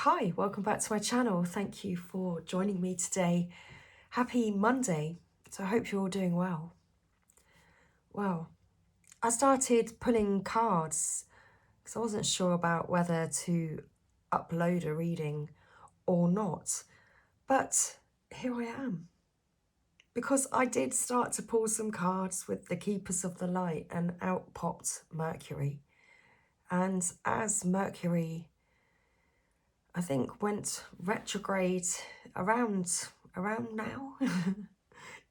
Hi, welcome back to my channel. Thank you for joining me today. Happy Monday. So I hope you're all doing well. Well, I started pulling cards because I wasn't sure about whether to upload a reading or not. But here I am. Because I did start to pull some cards with the Keepers of the Light and out popped Mercury. And as Mercury, I think, went retrograde around now,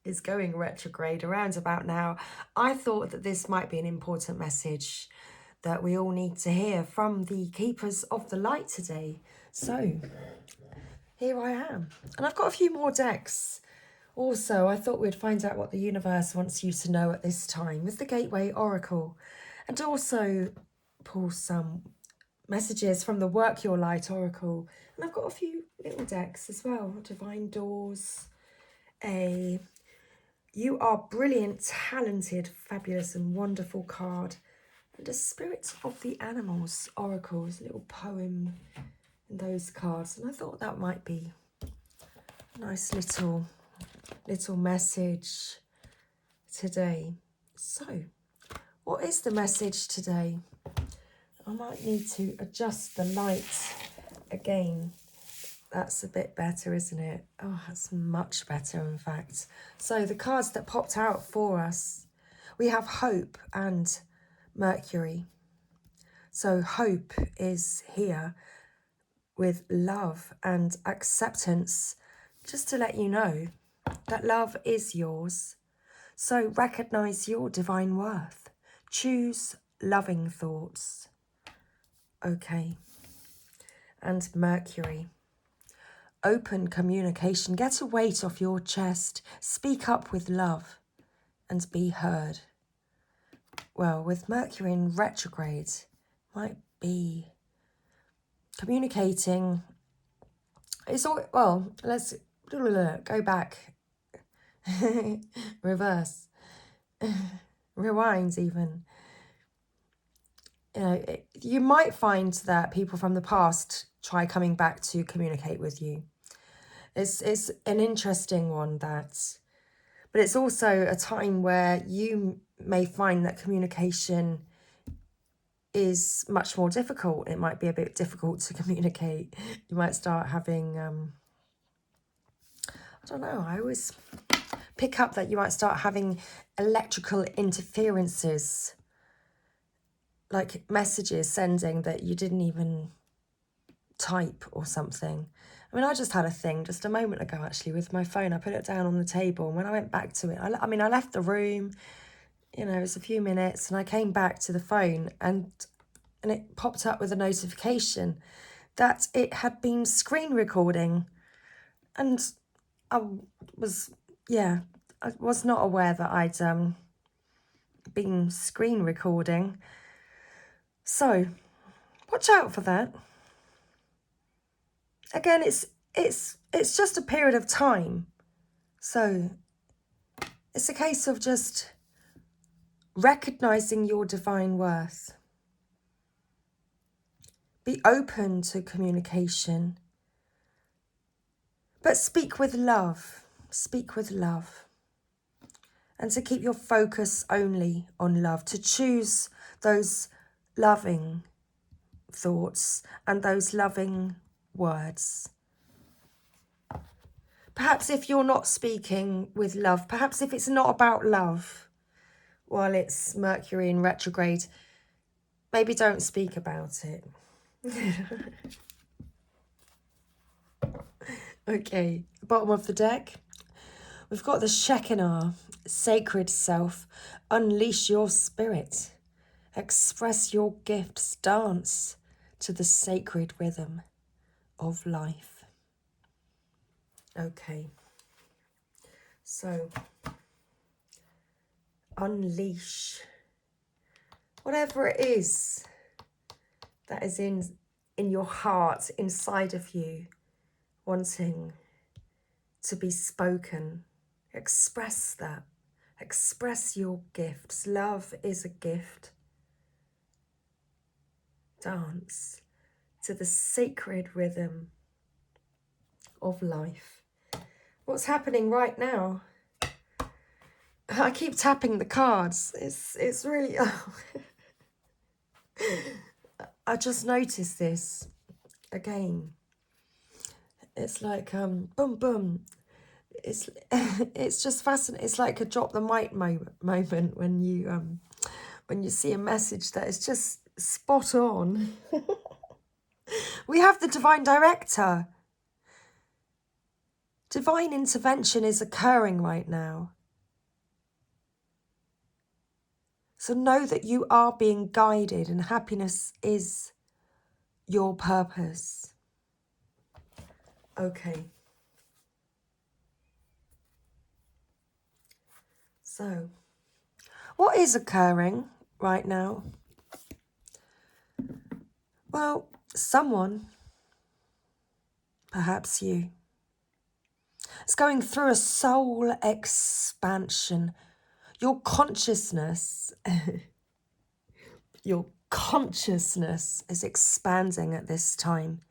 is going retrograde around about now, I thought that this might be an important message that we all need to hear from the Keepers of the Light today. So here I am. And I've got a few more decks. Also, I thought we'd find out what the universe wants you to know at this time with the Gateway Oracle. And also pull some messages from the Work Your Light Oracle. And I've got a few little decks as well. Divine Doors, a You Are Brilliant, Talented, Fabulous and Wonderful card, and a Spirit of the Animals Oracle, a little poem in those cards. And I thought that might be a nice little message today. So, what is the message today? I might need to adjust the light again. That's a bit better, isn't it? Oh, that's much better, in fact. So the cards that popped out for us, we have Hope and Mercury. So Hope is here with love and acceptance, just to let you know that love is yours. So recognize your divine worth. Choose loving thoughts. Okay. And Mercury. Open communication. Get a weight off your chest. Speak up with love and be heard. Well, with Mercury in retrograde, might be communicating. It's all, well, let's go back. Reverse. Rewind even. You know, you might find that people from the past try coming back to communicate with you. It's an interesting one, but it's also a time where you may find that communication is much more difficult. It might be a bit difficult to communicate. You might start having, I don't know, I always pick up that you might start having electrical interferences, like messages sending that you didn't even type or something. I mean, I just had a thing just a moment ago, actually, with my phone. I put it down on the table, and when I went back to it, I mean, I left the room, you know, it was a few minutes, and I came back to the phone, and it popped up with a notification that it had been screen recording. And I was not aware that I'd been screen recording. So, watch out for that. Again, it's just a period of time. So it's a case of just recognizing your divine worth. Be open to communication. But speak with love. Speak with love. And to keep your focus only on love. To choose those loving thoughts and those loving words. Perhaps if you're not speaking with love, perhaps if it's not about love while it's Mercury in retrograde, maybe don't speak about it. Okay, bottom of the deck, we've got the Shekinah, sacred self. Unleash your spirit. Express your gifts. Dance to the sacred rhythm of life. Okay, so unleash whatever it is that is in your heart, inside of you, wanting to be spoken. Express that. Express your gifts. Love is a gift. Dance to the sacred rhythm of life. What's happening right now? I keep tapping the cards. It's really... I just noticed this again. It's like boom boom. It's just fascinating. It's like a drop the mic moment when you see a message that is just spot on. We have the divine director. Divine intervention is occurring right now. So know that you are being guided and happiness is your purpose. Okay. So, what is occurring right now? Well, someone, perhaps you, is going through a soul expansion. Your consciousness, your consciousness is expanding at this time.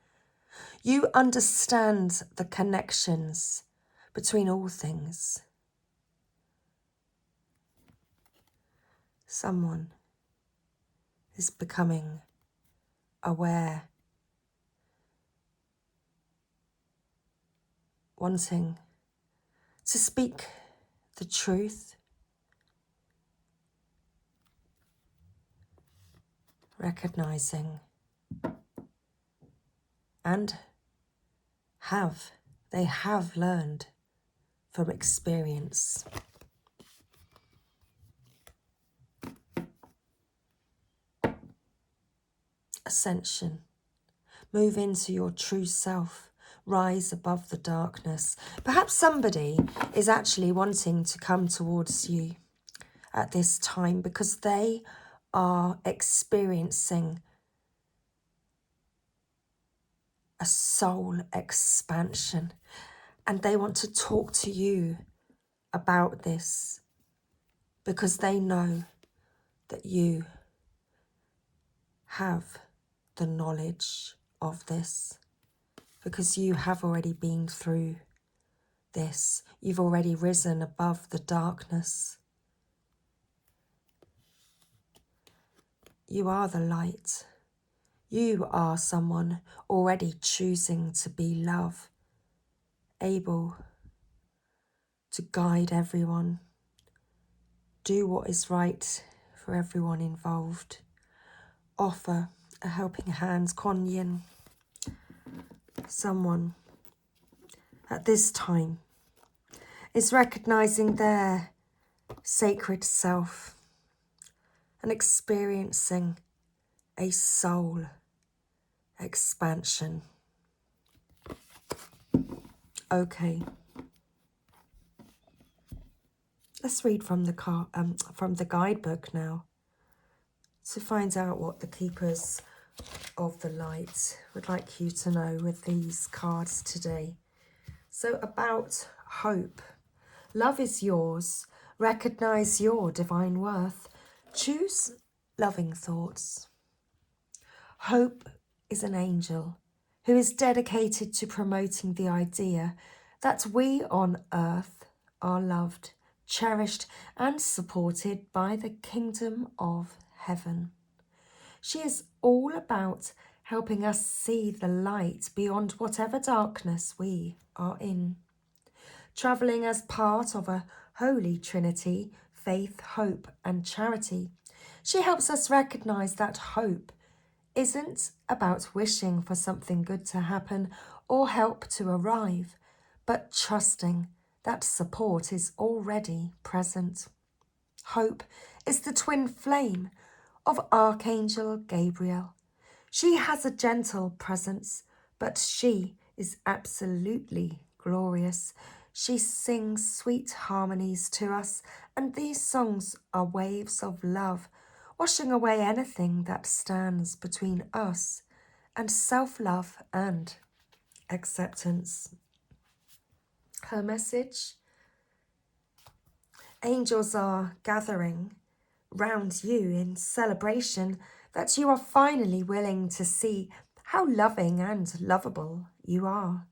You understand the connections between all things. Someone is becoming aware, wanting to speak the truth, recognizing and they have learned from experience. Ascension. Move into your true self. Rise above the darkness. Perhaps somebody is actually wanting to come towards you at this time because they are experiencing a soul expansion and they want to talk to you about this because they know that you have the knowledge of this, because you have already been through this. You've already risen above the darkness. You are the light. You are someone already choosing to be love, able to guide everyone, do what is right for everyone involved, offer a helping hand, Kuan Yin. Someone at this time is recognizing their sacred self and experiencing a soul expansion. Okay, let's read from the guidebook now to find out what the keepers of the light would like you to know with these cards today. So about hope. Love is yours. Recognize your divine worth. Choose loving thoughts. Hope is an angel who is dedicated to promoting the idea that we on earth are loved, cherished and supported by the kingdom of heaven. She is all about helping us see the light beyond whatever darkness we are in. Travelling as part of a holy trinity, faith, hope and charity, she helps us recognise that hope isn't about wishing for something good to happen or help to arrive, but trusting that support is already present. Hope is the twin flame of Archangel Gabriel. She has a gentle presence, but she is absolutely glorious. She sings sweet harmonies to us, and these songs are waves of love, washing away anything that stands between us and self-love and acceptance. Her message: angels are gathering round you in celebration that you are finally willing to see how loving and lovable you are.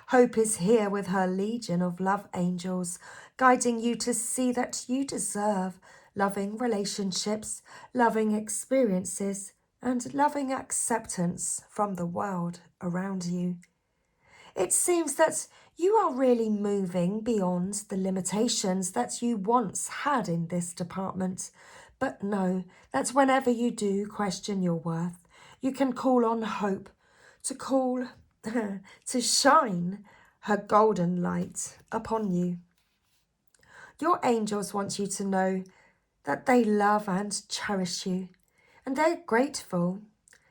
Hope is here with her legion of love angels, guiding you to see that you deserve loving relationships, loving experiences, and loving acceptance from the world around you. It seems that you are really moving beyond the limitations that you once had in this department. But know that whenever you do question your worth, you can call on hope to shine her golden light upon you. Your angels want you to know that they love and cherish you, and they're grateful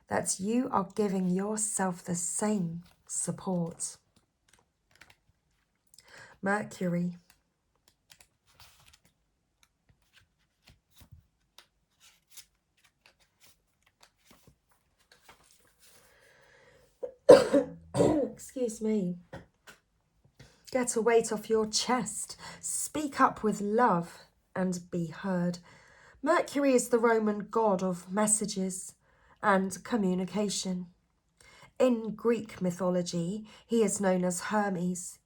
that you are giving yourself the same support. Mercury. Excuse me. Get a weight off your chest. Speak up with love and be heard. Mercury is the Roman god of messages and communication. In Greek mythology, he is known as Hermes.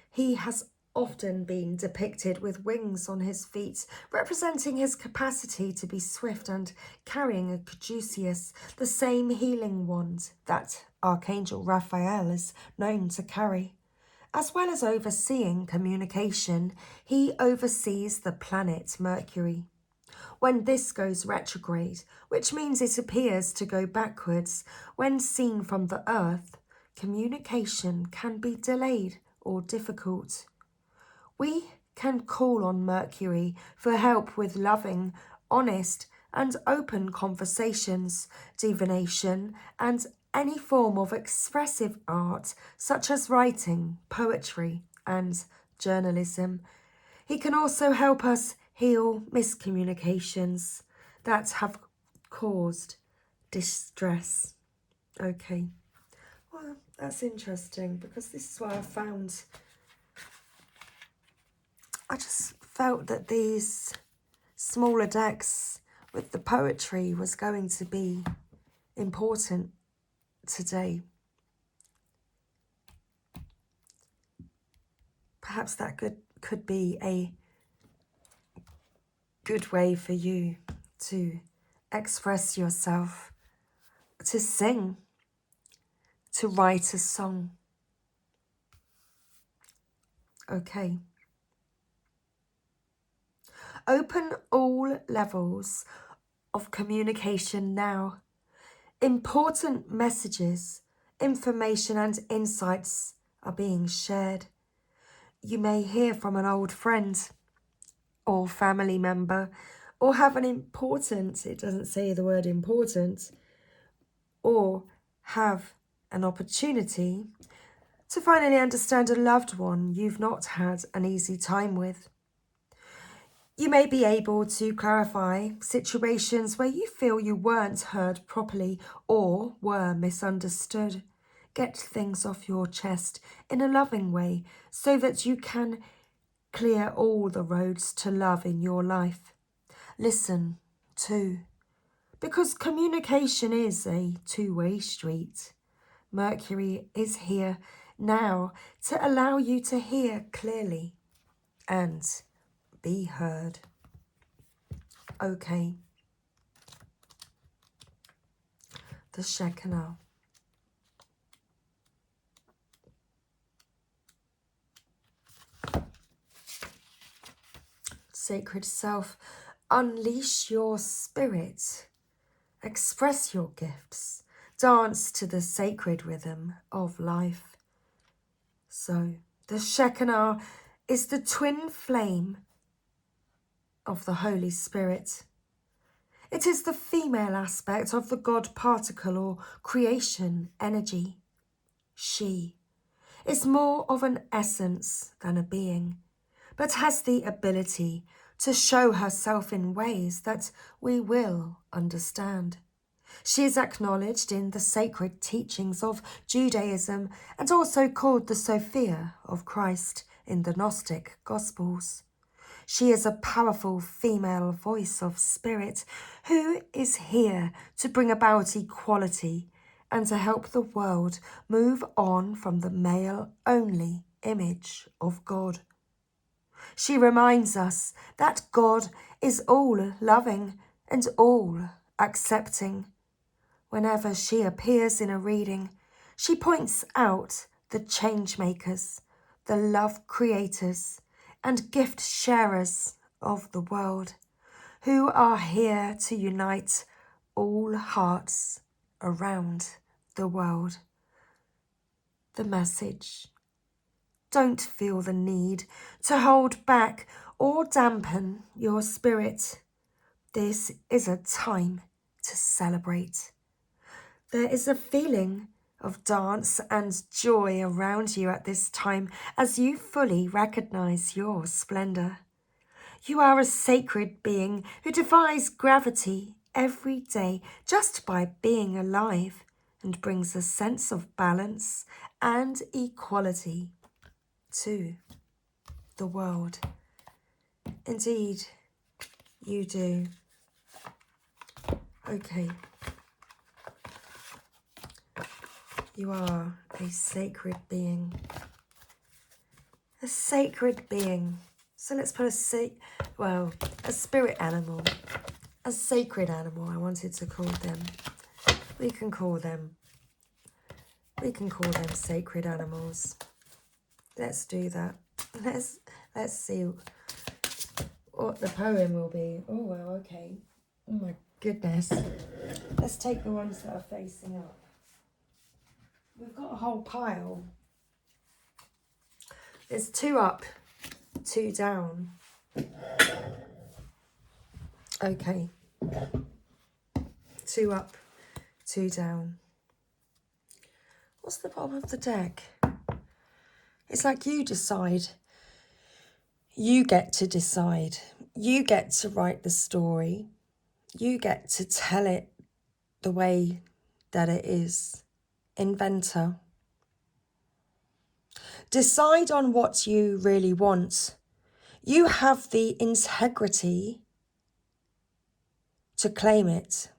He has often been depicted with wings on his feet, representing his capacity to be swift and carrying a caduceus, the same healing wand that Archangel Raphael is known to carry. As well as overseeing communication, he oversees the planet Mercury. When this goes retrograde, which means it appears to go backwards, when seen from the Earth, communication can be delayed or difficult. We can call on Mercury for help with loving, honest, and open conversations, divination, and any form of expressive art, such as writing, poetry, and journalism. He can also help us heal miscommunications that have caused distress. Okay, well, that's interesting because this is what I found. I just felt that these smaller decks with the poetry was going to be important today. Perhaps that could be a good way for you to express yourself, to sing, to write a song. Okay. Open all levels of communication now. Important messages, information and insights are being shared. You may hear from an old friend or family member, or have an important, it doesn't say the word important, or have an opportunity to finally understand a loved one you've not had an easy time with. You may be able to clarify situations where you feel you weren't heard properly or were misunderstood. Get things off your chest in a loving way so that you can clear all the roads to love in your life. Listen, too, because communication is a two-way street. Mercury is here now to allow you to hear clearly and be heard. Okay. The Shekinah. Sacred self, unleash your spirit. Express your gifts. Dance to the sacred rhythm of life. So, the Shekinah is the twin flame of the Holy Spirit. It is the female aspect of the God particle or creation energy. She is more of an essence than a being, but has the ability to show herself in ways that we will understand. She is acknowledged in the sacred teachings of Judaism and also called the Sophia of Christ in the Gnostic Gospels. She is a powerful female voice of spirit who is here to bring about equality and to help the world move on from the male-only image of God. She reminds us that God is all loving and all accepting. Whenever she appears in a reading, she points out the change makers, the love creators, and gift sharers of the world, who are here to unite all hearts around the world. The message: don't feel the need to hold back or dampen your spirit. This is a time to celebrate. There is a feeling of dance and joy around you at this time as you fully recognize your splendor. You are a sacred being who defies gravity every day just by being alive and brings a sense of balance and equality to the world. Indeed, you do. Okay. You are a sacred being. A sacred being. So let's put a spirit animal. A sacred animal, I wanted to call them. We can call them sacred animals. Let's do that. Let's see what the poem will be. Oh well, okay. Oh my goodness. Let's take the ones that are facing up. We've got a whole pile. There's 2 up, 2 down. Okay. 2 up, 2 down. What's the bottom of the deck? It's like you decide. You get to decide. You get to write the story. You get to tell it the way that it is. Inventor. Decide on what you really want. You have the integrity to claim it.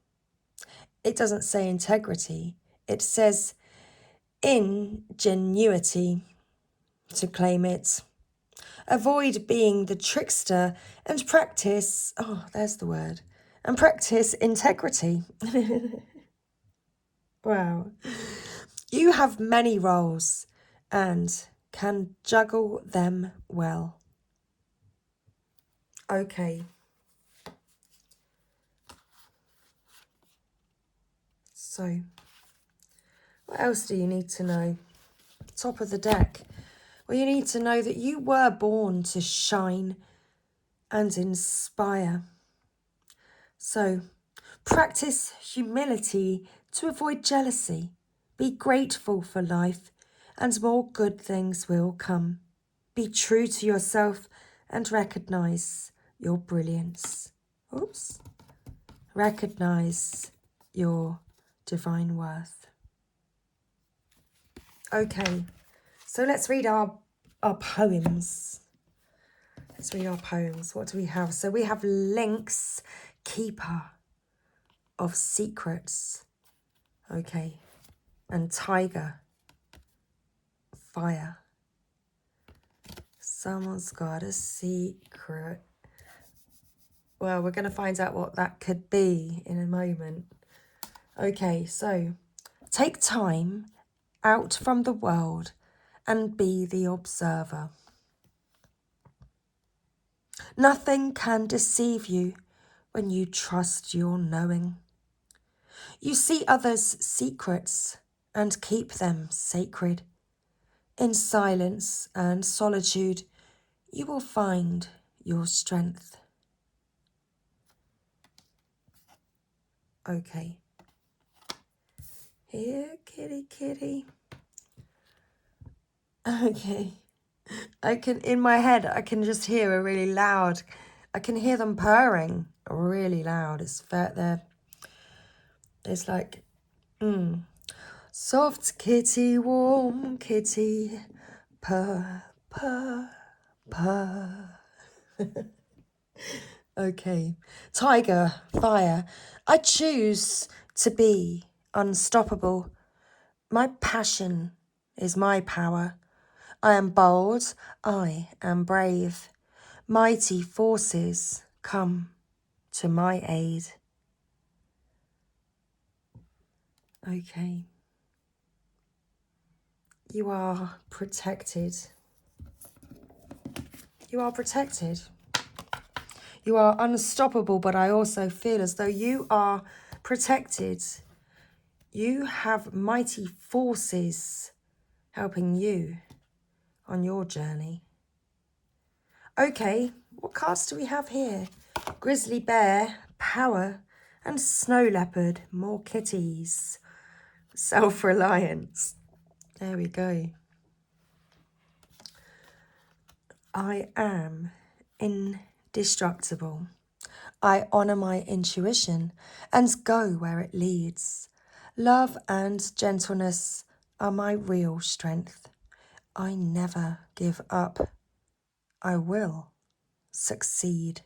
It doesn't say integrity. It says ingenuity to claim it. Avoid being the trickster and practice, there's the word, and practice integrity. Wow. You have many roles and can juggle them well. Okay. So, what else do you need to know? Top of the deck. Well, you need to know that you were born to shine and inspire. So, practice humility to avoid jealousy. Be grateful for life, and more good things will come. Be true to yourself and recognize your brilliance. Recognize your divine worth. Okay, so let's read our poems. Let's read our poems. What do we have? So we have Lynx, Keeper of Secrets. Okay. And Tiger, Fire. Someone's got a secret. Well, we're going to find out what that could be in a moment. Okay, so take time out from the world and be the observer. Nothing can deceive you when you trust your knowing. You see others' secrets and keep them sacred. In silence and solitude, you will find your strength. Okay. Here, kitty, kitty. Okay. In my head, I can just hear a really loud, I can hear them purring really loud. It's like, soft kitty, warm kitty, purr, purr, purr. Okay. Tiger, fire. I choose to be unstoppable. My passion is my power. I am bold, I am brave. Mighty forces come to my aid. Okay. You are protected. You are protected. You are unstoppable, but I also feel as though you are protected. You have mighty forces helping you on your journey. Okay, what cards do we have here? Grizzly bear, power, and snow leopard, more kitties. Self-reliance. There we go. I am indestructible. I honour my intuition and go where it leads. Love and gentleness are my real strength. I never give up. I will succeed.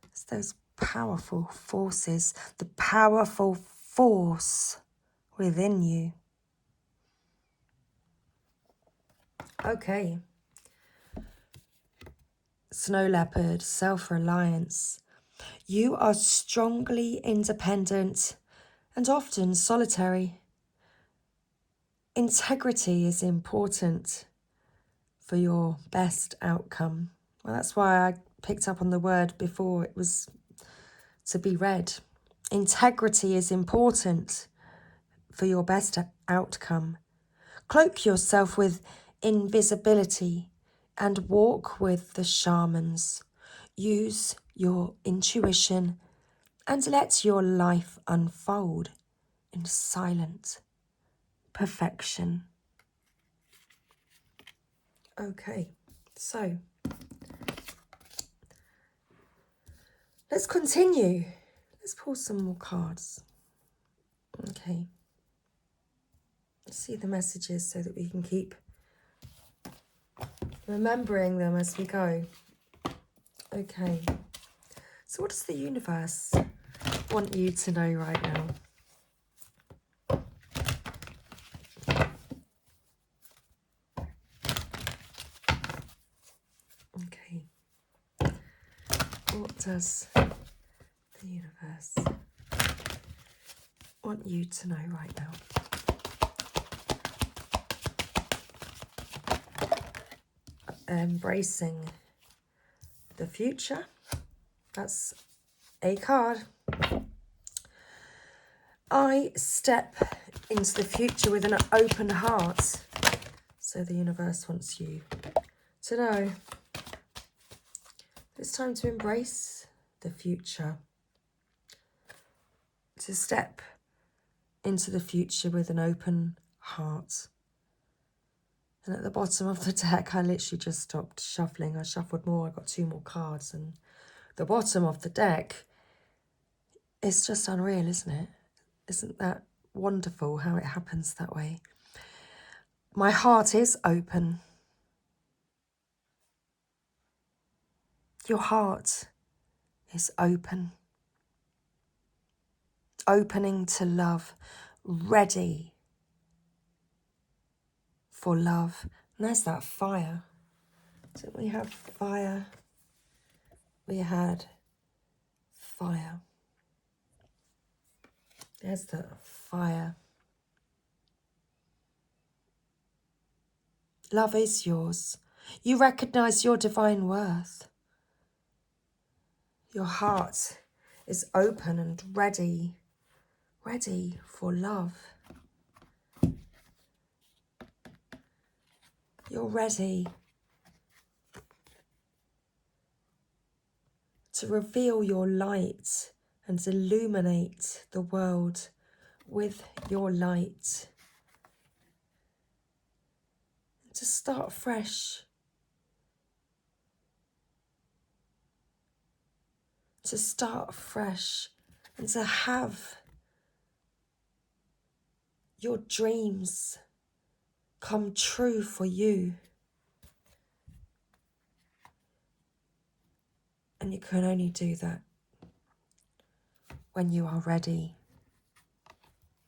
It's those powerful forces, the powerful force within you. Okay. Snow leopard, self-reliance. You are strongly independent and often solitary. Integrity is important for your best outcome. Well, that's why I picked up on the word before it was to be read. Integrity is important for your best outcome. Cloak yourself with invisibility and walk with the shamans. Use your intuition and let your life unfold in silent perfection. Okay, so let's continue. Let's pull some more cards. Okay. Let's see the messages so that we can keep remembering them as we go. Okay. So what does the universe want you to know right now? Okay. What does the universe want you to know right now? Embracing the future. That's a card. I step into the future with an open heart. So the universe wants you to know it's time to embrace the future. To step into the future with an open heart. And at the bottom of the deck, I literally just stopped shuffling. I shuffled more, I got 2 more cards. And the bottom of the deck is just unreal, isn't it? Isn't that wonderful how it happens that way? My heart is open. Your heart is open. Opening to love, ready for love. And there's that fire. Didn't we have fire? We had fire. There's the fire. Love is yours. You recognize your divine worth. Your heart is open and ready for love. You're ready to reveal your light and illuminate the world with your light. To start fresh. To start fresh and to have your dreams come true for you. And you can only do that when you are ready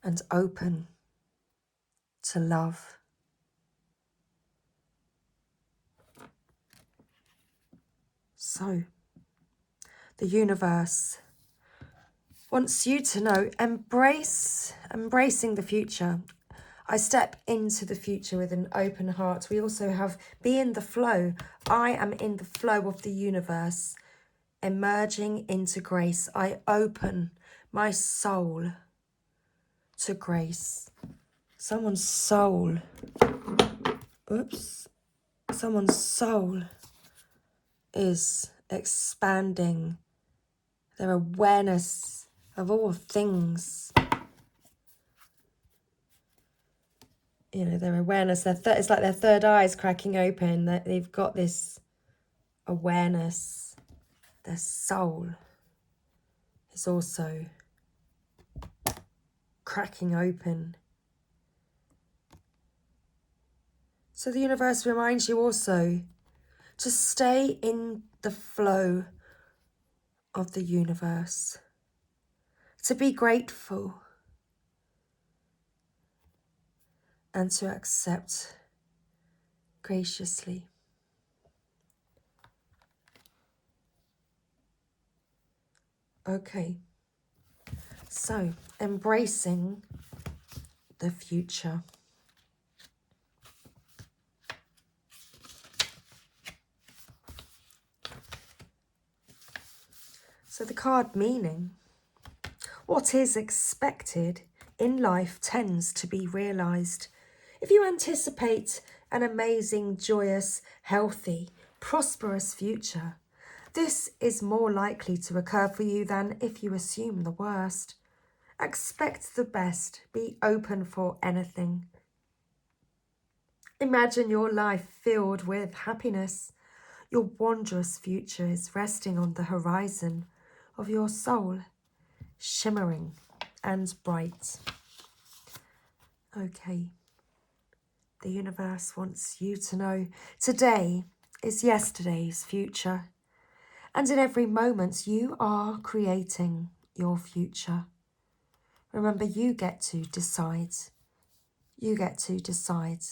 and open to love. So, the universe wants you to know, embracing the future. I step into the future with an open heart. We also have be in the flow. I am in the flow of the universe, emerging into grace. I open my soul to grace. Someone's soul, someone's soul is expanding their awareness of all things. You know, their awareness, it's like their third eye is cracking open. They've got this awareness. Their soul is also cracking open. So the universe reminds you also to stay in the flow of the universe, to be grateful and to accept graciously. Okay, so embracing the future. So the card meaning, what is expected in life tends to be realised. If you anticipate an amazing, joyous, healthy, prosperous future, this is more likely to occur for you than if you assume the worst. Expect the best. Be open for anything. Imagine your life filled with happiness. Your wondrous future is resting on the horizon of your soul, shimmering and bright. Okay. The universe wants you to know today is yesterday's future. And in every moment, you are creating your future. Remember, you get to decide. You get to decide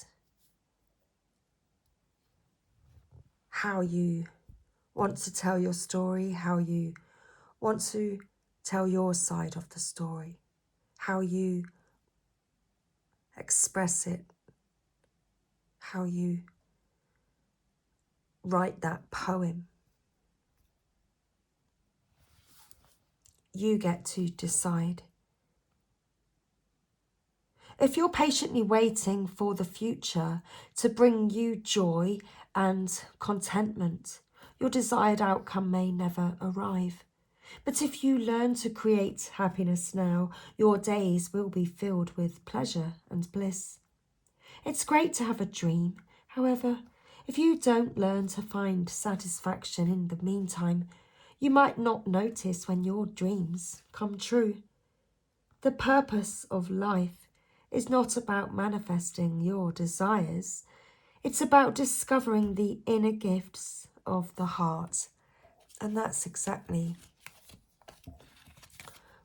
how you want to tell your story, how you want to tell your side of the story, how you express it, how you write that poem. You get to decide. If you're patiently waiting for the future to bring you joy and contentment, your desired outcome may never arrive. But if you learn to create happiness now, your days will be filled with pleasure and bliss. It's great to have a dream. However, if you don't learn to find satisfaction in the meantime, you might not notice when your dreams come true. The purpose of life is not about manifesting your desires. It's about discovering the inner gifts of the heart. And that's exactly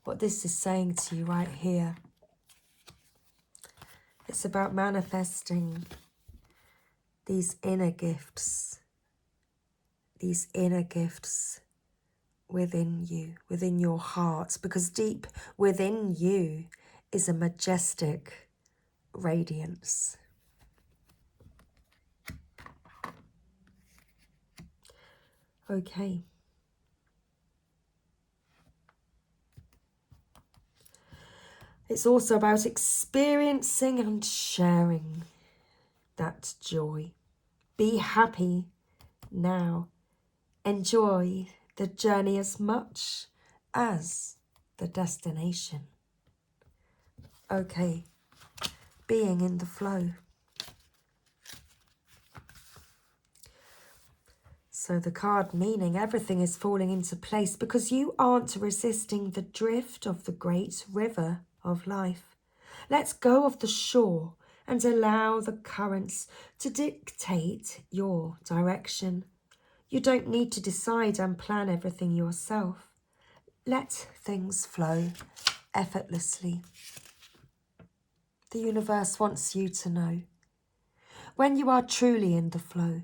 what this is saying to you right here. It's about manifesting these inner gifts within you, within your heart, because deep within you is a majestic radiance. Okay. It's also about experiencing and sharing that joy. Be happy now. Enjoy the journey as much as the destination. Okay, being in the flow. So the card meaning everything is falling into place because you aren't resisting the drift of the great river of life. Let go of the shore and allow the currents to dictate your direction. You don't need to decide and plan everything yourself. Let things flow effortlessly. The universe wants you to know. When you are truly in the flow,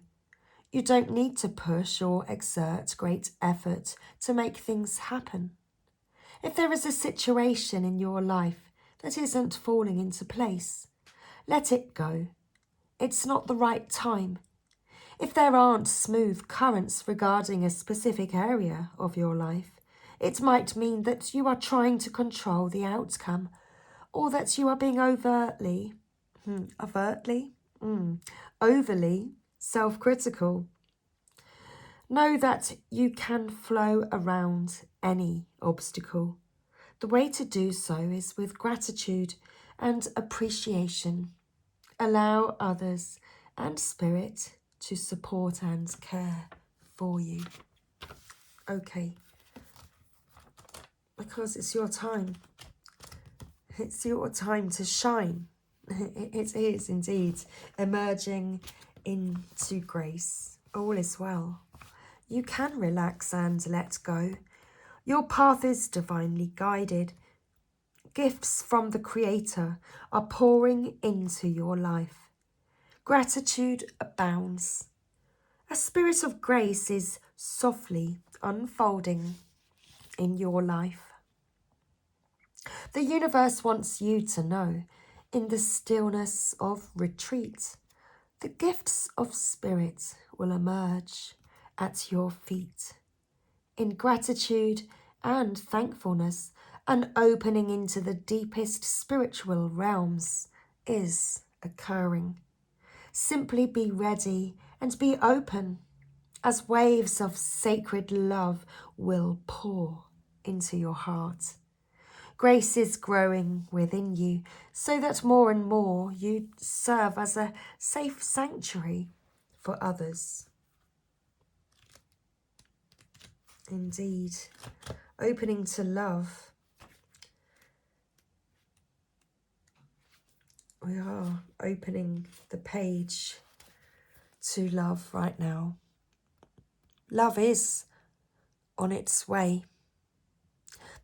you don't need to push or exert great effort to make things happen. If there is a situation in your life that isn't falling into place, let it go. It's not the right time. If there aren't smooth currents regarding a specific area of your life, it might mean that you are trying to control the outcome, or that you are being overly self-critical. Know that you can flow around any obstacle. The way to do so is with gratitude and appreciation. Allow others and spirit to support and care for you. Okay. Because it's your time. It's your time to shine. It is indeed emerging into grace. All is well. You can relax and let go. Your path is divinely guided. Gifts from the Creator are pouring into your life. Gratitude abounds. A spirit of grace is softly unfolding in your life. The universe wants you to know, in the stillness of retreat, the gifts of spirit will emerge at your feet. In gratitude and thankfulness, an opening into the deepest spiritual realms is occurring. Simply be ready and be open, as waves of sacred love will pour into your heart. Grace is growing within you so that more and more you serve as a safe sanctuary for others. Indeed, opening to love. We are opening the page to love right now. Love is on its way.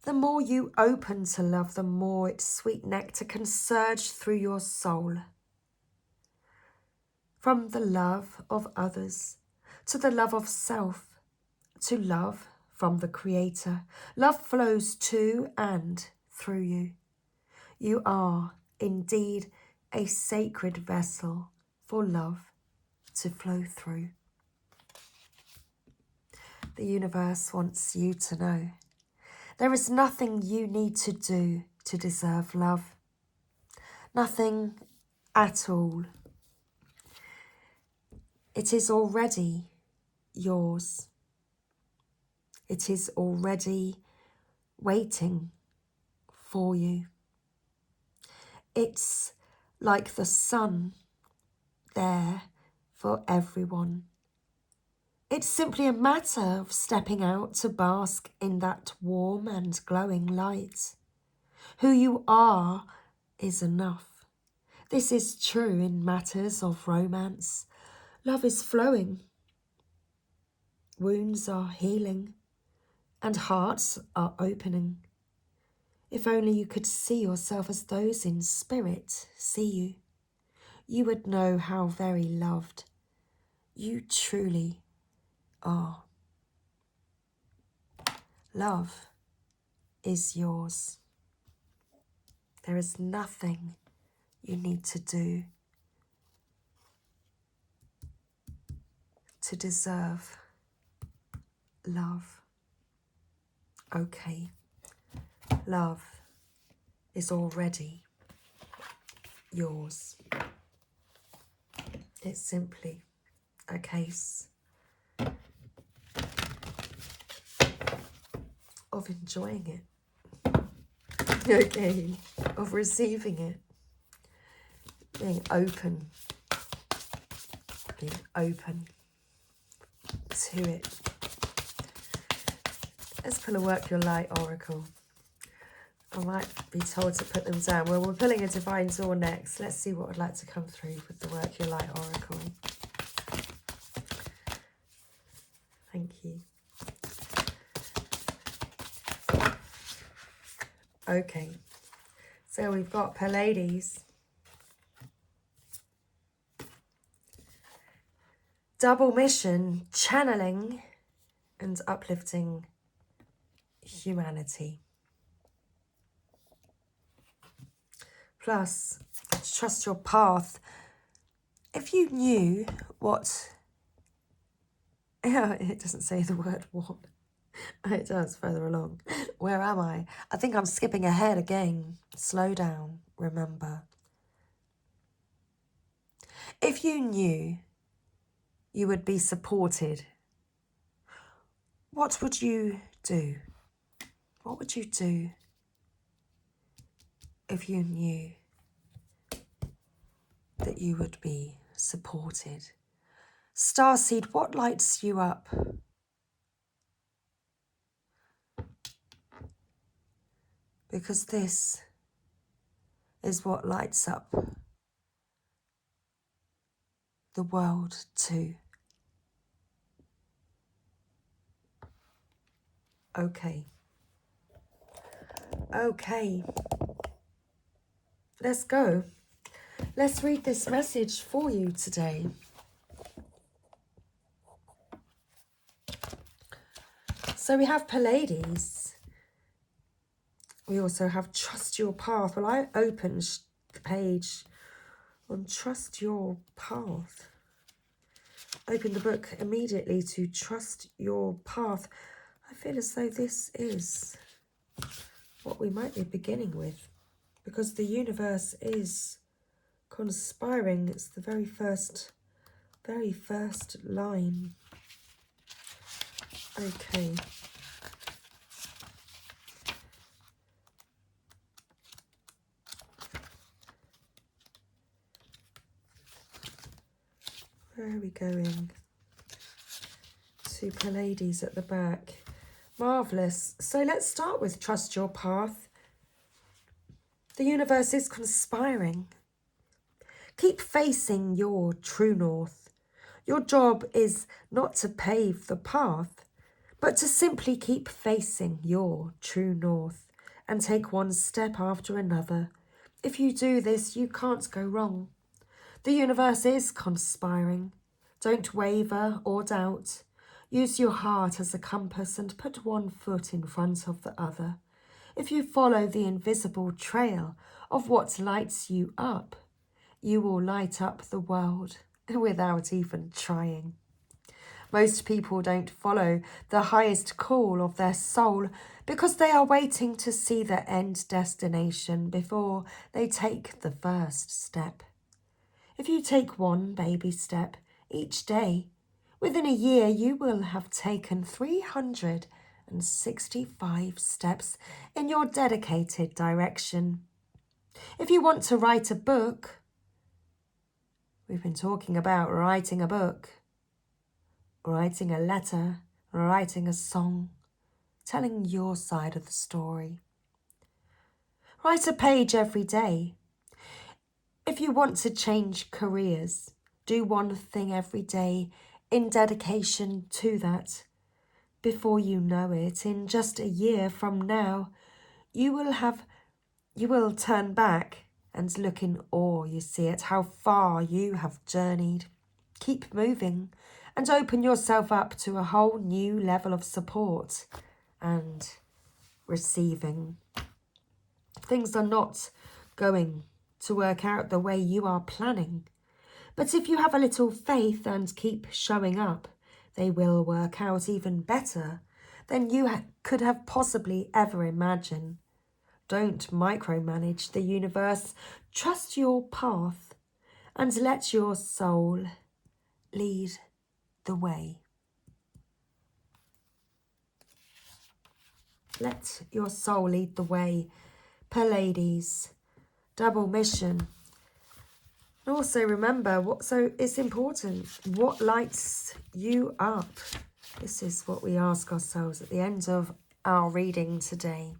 The more you open to love, the more its sweet nectar can surge through your soul. From the love of others to the love of self, to love from the Creator, love flows to and through you. You are indeed a sacred vessel for love to flow through. The universe wants you to know there is nothing you need to do to deserve love. Nothing at all. It is already yours. It is already waiting for you. It's like the sun there for everyone. It's simply a matter of stepping out to bask in that warm and glowing light. Who you are is enough. This is true in matters of romance. Love is flowing. Wounds are healing and hearts are opening. If only you could see yourself as those in spirit see you, you would know how very loved you truly are. Love is yours. There is nothing you need to do to deserve love. Okay, love is already yours. It's simply a case of enjoying it. Okay, of receiving it. Being open to it. Let's pull a Work Your Light Oracle. I might be told to put them down. Well, we're pulling a Divine Door next. Let's see what would like to come through with the Work Your Light Oracle. Thank you. Okay, so we've got Pleiades, Double mission, channeling and uplifting humanity. Plus, trust your path. If you knew what... It doesn't say the word what. It does further along. Where am I? I think I'm skipping ahead again. Slow down, remember. If you knew you would be supported, what would you do? What would you do if you knew that you would be supported? Starseed, what lights you up? Because this is what lights up the world too. Okay. Okay. Let's go. Let's read this message for you today. So we have Pleiades. We also have Trust Your Path. Well, I opened the page on Trust Your Path. Open the book immediately to Trust Your Path. I feel as though this is what we might be beginning with, because the universe is conspiring. It's the very first line. Okay. Where are we going? To Pleiades at the back. Marvellous. So let's start with Trust Your Path. The universe is conspiring. Keep facing your true north. Your job is not to pave the path, but to simply keep facing your true north and take one step after another. If you do this, you can't go wrong. The universe is conspiring. Don't waver or doubt. Use your heart as a compass and put one foot in front of the other. If you follow the invisible trail of what lights you up, you will light up the world without even trying. Most people don't follow the highest call of their soul because they are waiting to see the end destination before they take the first step. If you take one baby step each day, within a year you will have taken 365 steps in your dedicated direction. If you want to write a book, we've been talking about writing a book, writing a letter, writing a song, telling your side of the story. Write a page every day. If you want to change careers, do one thing every day in dedication to that. Before you know it, in just a year from now, you will turn back and look in awe, you see, at how far you have journeyed. Keep moving and open yourself up to a whole new level of support and receiving. Things are not going to work out the way you are planning, but if you have a little faith and keep showing up, they will work out even better than you could have possibly ever imagined. Don't micromanage the universe. Trust your path and let your soul lead the way. Let your soul lead the way. Pleiades, double mission. And also remember, so it's important, what lights you up? This is what we ask ourselves at the end of our reading today.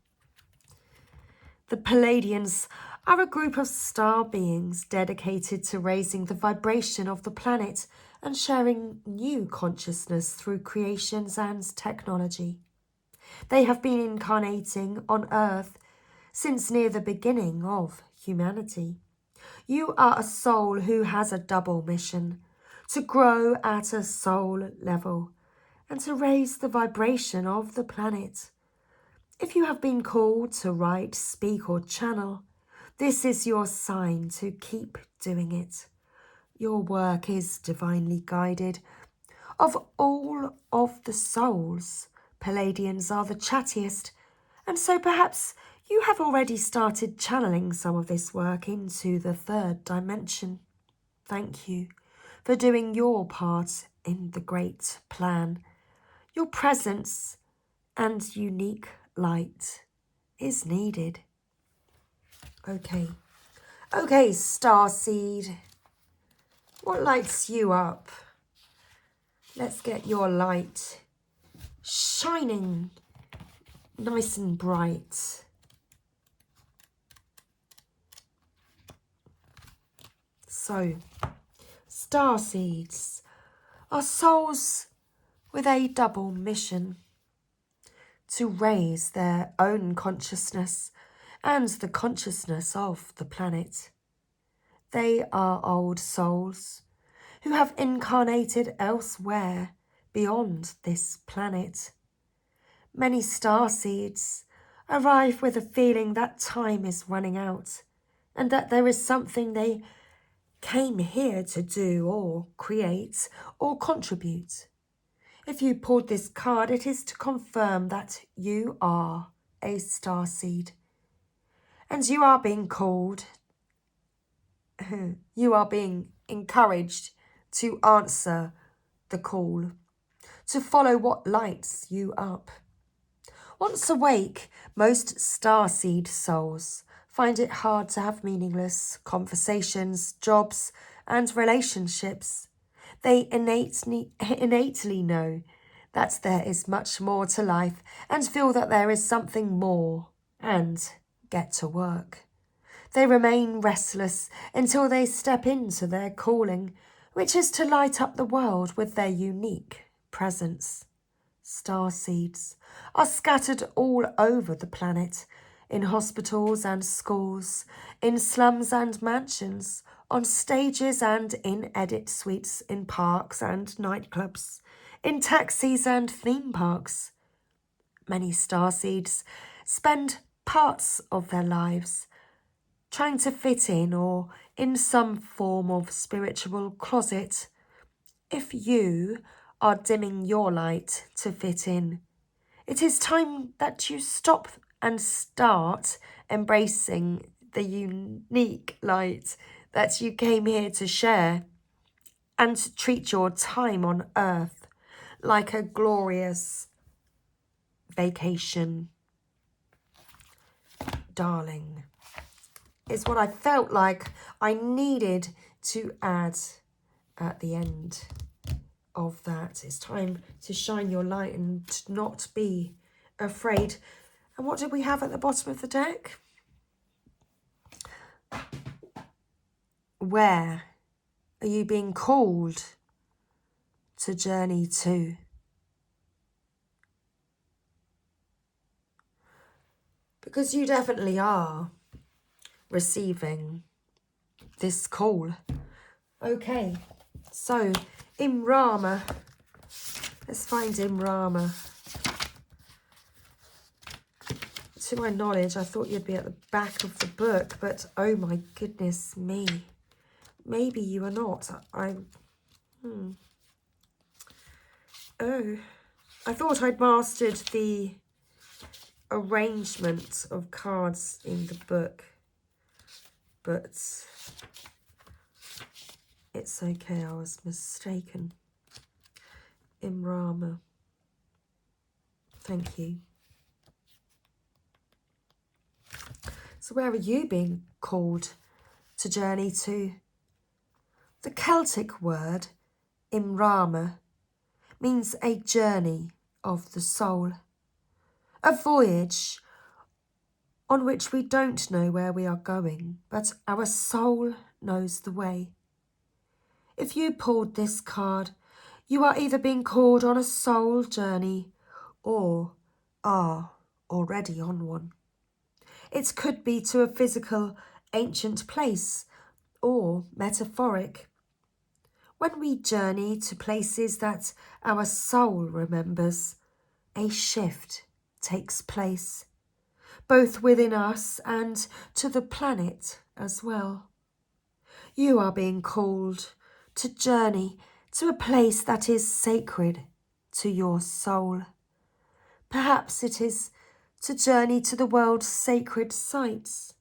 The Pleiadians are a group of star beings dedicated to raising the vibration of the planet and sharing new consciousness through creations and technology. They have been incarnating on Earth since near the beginning of humanity. You are a soul who has a double mission, to grow at a soul level, and to raise the vibration of the planet. If you have been called to write, speak, or channel, this is your sign to keep doing it. Your work is divinely guided. Of all of the souls, Palladians are the chattiest, and so perhaps you have already started channeling some of this work into the third dimension. Thank you for doing your part in the great plan. Your presence and unique light is needed. Okay, Starseed, what lights you up? Let's get your light shining nice and bright. So, starseeds are souls with a double mission: to raise their own consciousness and the consciousness of the planet. They are old souls who have incarnated elsewhere beyond this planet. Many starseeds arrive with a feeling that time is running out and that there is something they came here to do or create or contribute. If you pulled this card, it is to confirm that you are a starseed and you are being called, you are being encouraged to answer the call, to follow what lights you up. Once awake, most starseed souls find it hard to have meaningless conversations, jobs, and relationships. They innately know that there is much more to life and feel that there is something more and get to work. They remain restless until they step into their calling, which is to light up the world with their unique presence. Starseeds are scattered all over the planet, in hospitals and schools, in slums and mansions, on stages and in edit suites, in parks and nightclubs, in taxis and theme parks. Many starseeds spend parts of their lives trying to fit in or in some form of spiritual closet. If you are dimming your light to fit in, it is time that you stop and start embracing the unique light that you came here to share, and to treat your time on earth like a glorious vacation. Darling, is what I felt like I needed to add at the end of that. It's time to shine your light and not be afraid. And what did we have at the bottom of the deck? Where are you being called to journey to? Because you definitely are receiving this call. Okay, so Imrama. Let's find Imrama. To my knowledge, I thought you'd be at the back of the book, but oh my goodness me. Maybe you are not. Oh, I thought I'd mastered the arrangement of cards in the book, but it's okay, I was mistaken. Imrama. Thank you. So where are you being called to journey to? The Celtic word Imrama means a journey of the soul, a voyage on which we don't know where we are going, but our soul knows the way. If you pulled this card, you are either being called on a soul journey or are already on one. It could be to a physical, ancient place or metaphoric. When we journey to places that our soul remembers, a shift takes place, both within us and to the planet as well. You are being called to journey to a place that is sacred to your soul. Perhaps it is to journey to the world's sacred sites,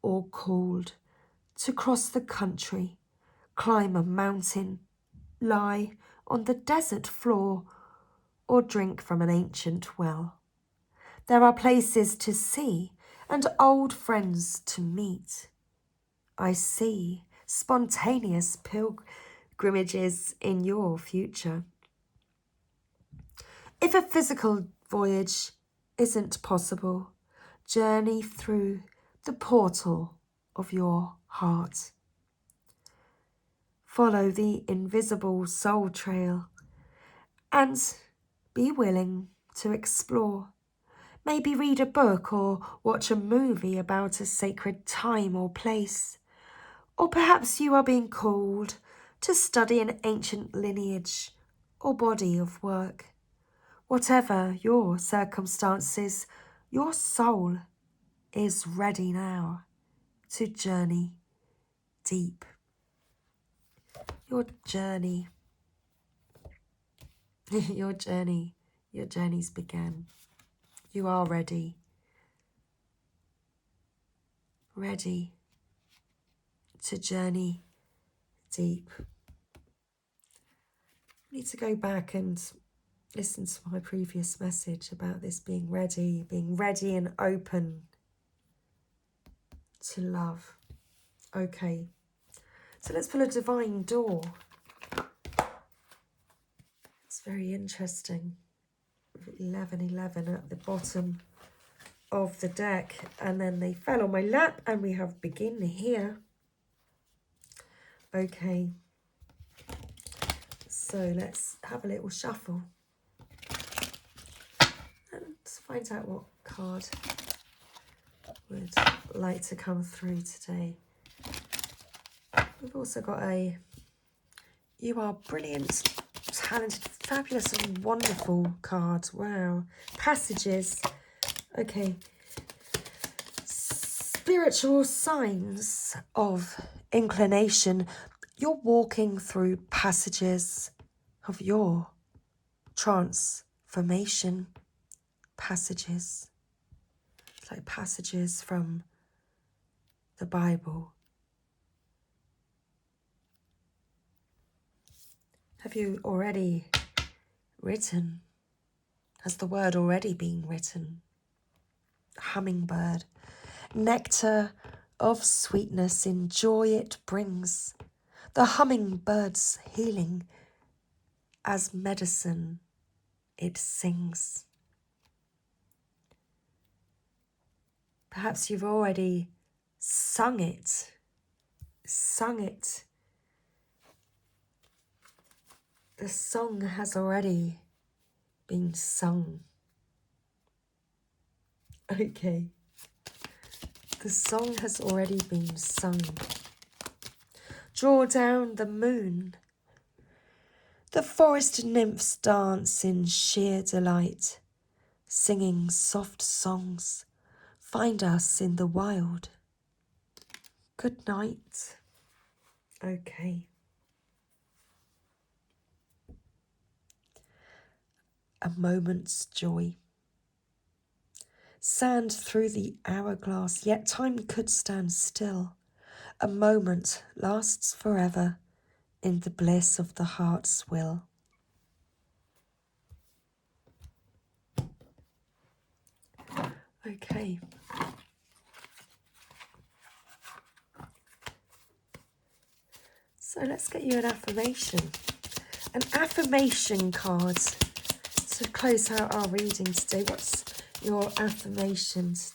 or called to cross the country, climb a mountain, lie on the desert floor, or drink from an ancient well. There are places to see and old friends to meet. I see spontaneous pilgrimages in your future. If a physical voyage isn't possible, journey through the portal of your heart. Follow the invisible soul trail and be willing to explore. Maybe read a book or watch a movie about a sacred time or place. Or perhaps you are being called to study an ancient lineage or body of work. Whatever your circumstances, your soul is ready now to journey deep. Your journey, your journey's began. You are ready to journey deep. I need to go back and listen to my previous message about this being ready and open to love. Okay, so let's pull a divine door. It's very interesting. 1111 at the bottom of the deck, and then they fell on my lap, and we have begin here. Okay, so let's have a little shuffle and find out what card would like to come through today. We've also got a "You are brilliant, talented, fabulous and wonderful" card. Wow. Passages. Okay. Spiritual signs of inclination. You're walking through passages of your transformation. Passages. It's like passages from the Bible. Have you already written? Has the word already been written? Hummingbird. Nectar of sweetness in joy it brings. The hummingbird's healing, as medicine it sings. Perhaps you've already sung it. The song has already been sung. Okay. The song has already been sung. Draw down the moon. The forest nymphs dance in sheer delight, singing soft songs. Find us in the wild. Good night. Okay. A moment's joy. Sand through the hourglass, yet time could stand still. A moment lasts forever in the bliss of the heart's will. Okay. So let's get you an affirmation. An affirmation card to close out our reading today. What's your affirmations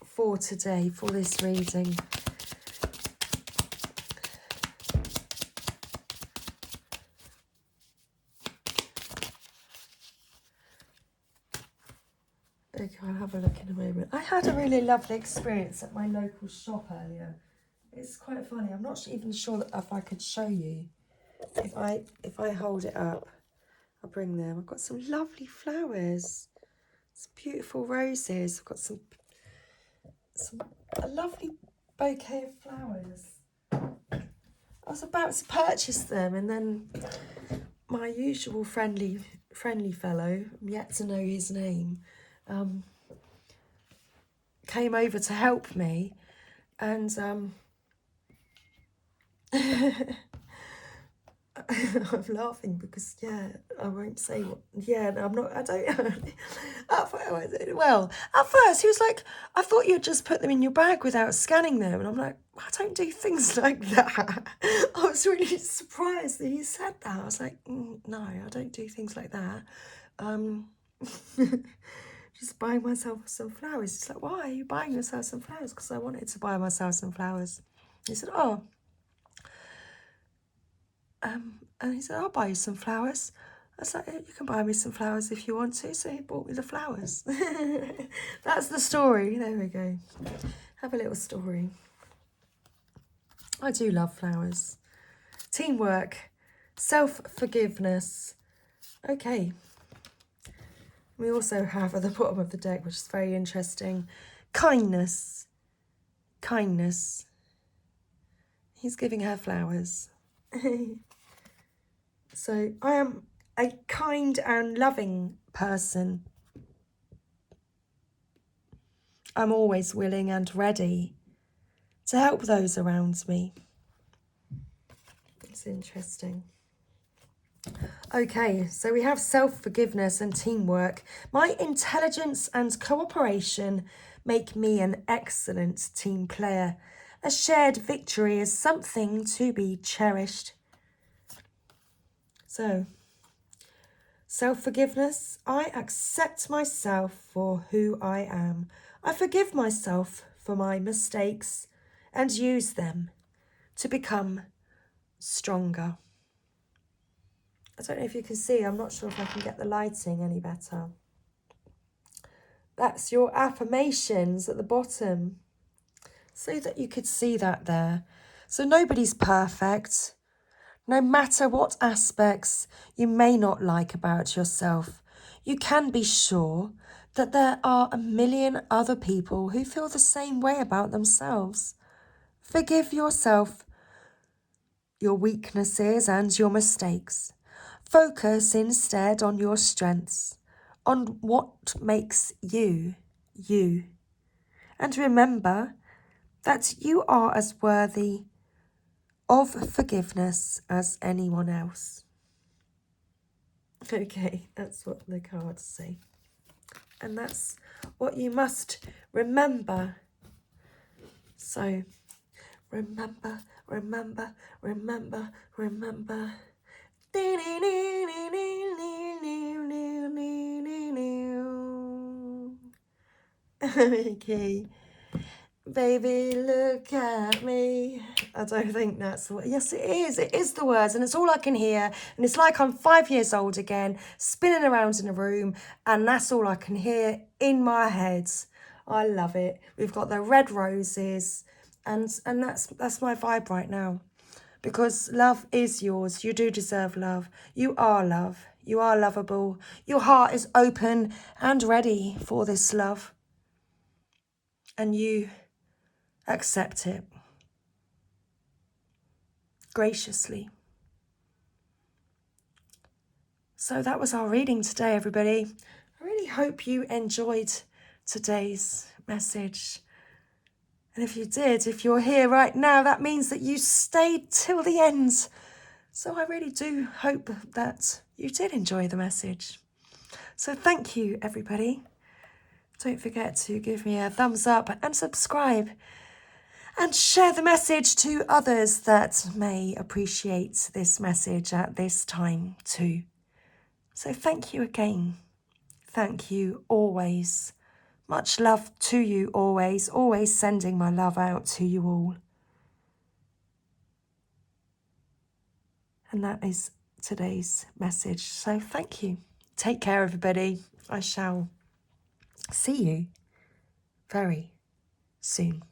for today, for this reading? Okay, I'll have a look in a moment. I had a really lovely experience at my local shop earlier. It's quite funny. I'm not even sure if I could show you. if I hold it up, I'll bring them. I've got some lovely flowers. Some beautiful roses. I've got a lovely bouquet of flowers. I was about to purchase them, and then my usual friendly fellow, I'm yet to know his name, came over to help me, and I'm laughing because, yeah, I won't say what, yeah, no, I'm not, I don't, well, at first he was like, I thought you'd just put them in your bag without scanning them, and I'm like, I don't do things like that. I was really surprised that he said that. I was like, no, I don't do things like that. Just buying myself some flowers. He's like, why are you buying yourself some flowers? Because I wanted to buy myself some flowers. He said, oh, and he said, I'll buy you some flowers. I was like, you can buy me some flowers if you want to. So he bought me the flowers. That's the story. There we go. Have a little story. I do love flowers. Teamwork. Self-forgiveness. Okay. We also have at the bottom of the deck, which is very interesting, kindness. Kindness. He's giving her flowers. So I am a kind and loving person. I'm always willing and ready to help those around me. It's interesting. Okay, so we have self-forgiveness and teamwork. My intelligence and cooperation make me an excellent team player. A shared victory is something to be cherished. So, self-forgiveness. I accept myself for who I am. I forgive myself for my mistakes and use them to become stronger. I don't know if you can see, I'm not sure if I can get the lighting any better. That's your affirmations at the bottom, so that you could see that there. So nobody's perfect. No matter what aspects you may not like about yourself, you can be sure that there are a million other people who feel the same way about themselves. Forgive yourself, your weaknesses and your mistakes. Focus instead on your strengths, on what makes you, you. And remember that you are as worthy of forgiveness as anyone else. Okay, that's what the cards say. And that's what you must remember. So, remember, remember, remember, remember. Okay. Baby, look at me. I don't think that's the word. Yes, it is. It is the words, and it's all I can hear. And it's like I'm 5 years old again, spinning around in a room, and that's all I can hear in my head. I love it. We've got the red roses, and that's my vibe right now. Because love is yours. You do deserve love. You are love. You are lovable. Your heart is open and ready for this love. And you accept it graciously. So that was our reading today, everybody. I really hope you enjoyed today's message. And if you did, if you're here right now, that means that you stayed till the end. So I really do hope that you did enjoy the message. So thank you, everybody. Don't forget to give me a thumbs up and subscribe. And share the message to others that may appreciate this message at this time too. So thank you again. Thank you always. Much love to you always. Always sending my love out to you all. And that is today's message. So thank you. Take care, everybody. I shall see you very soon.